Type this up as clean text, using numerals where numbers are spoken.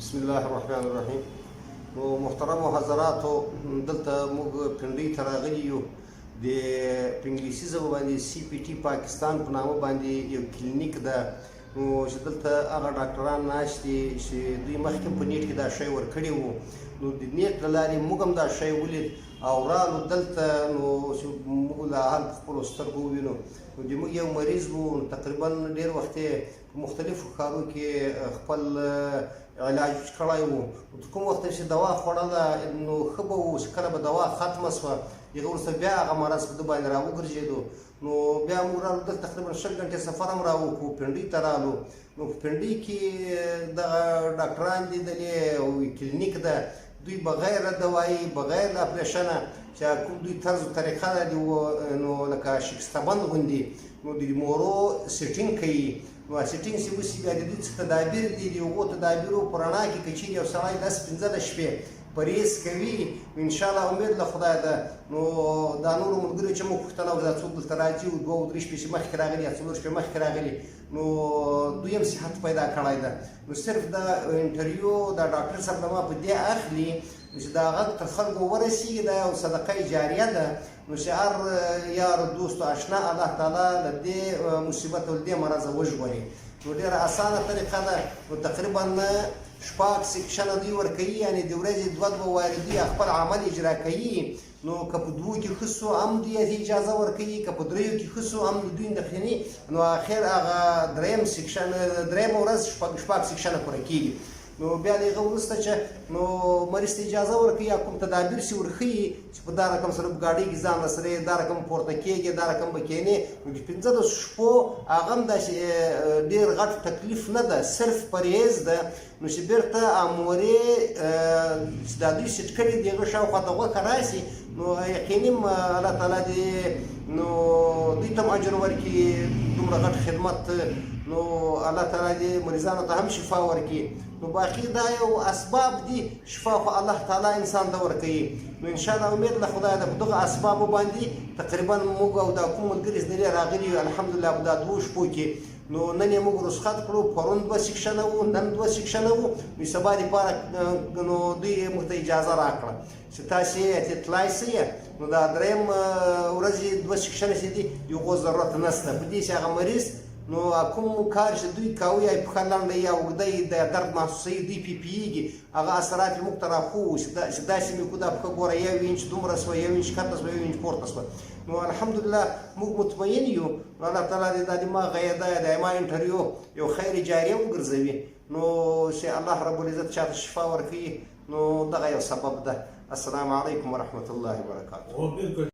بسم الله الرحمن الرحیم. نو محترمو حضراتو، دلته موږ پنډۍ ته راغلي یو د په انګلیسي ژبه باندې سی پی ټي پاکستان په نامه باندې یو کلینیک ده. نو چې دلته هغه ډاکټران ناست دي چې دوی مخکې په نیټ کې دا شی ورکړی وو، نو د نیټ له لارې موږ هم دا شی ولید او رالو دلته. نو چې موږ لا حال په خپلو سترګو ووینو، نو د موږ یو مریض وو، تقریبا ډېر وخت یې په مختلفو ښارونو کې خپل علاج کړی وو. کوم وخت چې دوا خوړله نو ښه به وو، چې کله به دوا ختمه شوه هغه وروسته بیا هغه مرض په ده باندې راوګرځېدو. نو بیا موږ رالو دلته تقریبا 6 ګنټې سفر هم راوکړو، پنډۍ ته رالو. نو په پنډۍ کې دغه ډاکټران لیدلې او کلینیک ده، دوی بغیر دوایي بغیر له اپریشنه چې کوم دوی طرز و طریقه ده نو لکه شکستبند غوندې نو د مورو سیټینګ کوي. نو سیټینګ چې وشي بیا د دوی څه تدابیر دي، د هغو تدابیرو په رڼا کې که چیرې یو سړی 10-15 شپې پرهیز کوي، انشاءالله امید له خدای ده. نو دا نورو ملګرو چې موږ پوښتنه وکړه دا څوک دلته راځي 2-3 شپې چې مخکې راغلي یا 4 شپې مخکې راغلي، نو دوی هم صحت پیدا کړی ده. نو صرف دا انټرویو دا ډاکټر صاحب له ما په دې اخلي چې دا غږ تر خلکو ورسېږي، دا یو صدقه جاریه ده. نو چې هر یار دوست و اشنا الله تعالی له دې مصیبت او دې مرضه وژغوري. نو ډېره اسانه طریقه ده. نو تقریبا 6 سیکشنه دوی ورکوي، یعنې د ورځې 2 واردي خپل عمل اجرا کوي. نو که په 2 کې ښه سو هم دوی اجازه ورکوي، که په 3 کې ښه سو هم دوی اندېښنې. نو اخر هغه درېیم ورځ 6 سیکشنه پوره کېږي. نو بیا د هغه وروسته چې نو مریض ته اجازه ورکوي یا کوم تدابیر چې ورښیي چې په دا رقم سره په ګاډۍ کې ځان رسوي، دا رقم پورته کېږي، دا رقم به کښېنې. نو د 15 شپو هغه هم داسې ډېر غټ تکلیف نه ده، صرف پرهیز ده. نو چې بېرته امورې چې دا دوی سیټ کړي د هغه شاوخوا ته غوښه راشي، نو یقیني الله تعالی دې نو دوی ته هم اجر ورکړي، دومره غټ خدمت. نو الله تعالی دې مریضانو ته هم شفا ورکړي. نو باقي دا یو اسباب دي، شفا خو الله تعالی انسان ته ورکوي. نو انشاءالله امید له خدای ده په دغه اسبابو باندې تقریبا موږ او دا کوم ملګري زدلې راغلي یو الحمدلله په دا 2 شپو کې. نو نن یې موږ رخصت کړو، پرون 2 سیکشنه وو، نن 2 سیکشنه وو. نو سبا دپاره نو دوی موږ ته اجازه راکړه چې تاسې تلای شئ. نو دا درېیم ورځې 2 سیکشنه چې دي د هغو ضرورت نشته په دې چې هغه مریض نو کوم کار چې دوی کوي یا پښه لنډه یا اوږده یې د درد محسوسوي، دوی پیپیږي، هغه اثرات یې موږ ته راښوو چې داسې مې کو دا پښه ګوره 1 انچ دومره شوه، 1 انچ ښکته شوه، 1 انچ پورته شوه. نو الحمدلله موږ مطمئن یو. نو الله تعالی دې دا د ما غیده دایما انټرویو یو خیر جاریه وګرځوي. نو چې الله رب العزت چاته شفا ورکوي، نو دغه یو سبب ده. السلام علیکم ورحمة الله وبرکاته.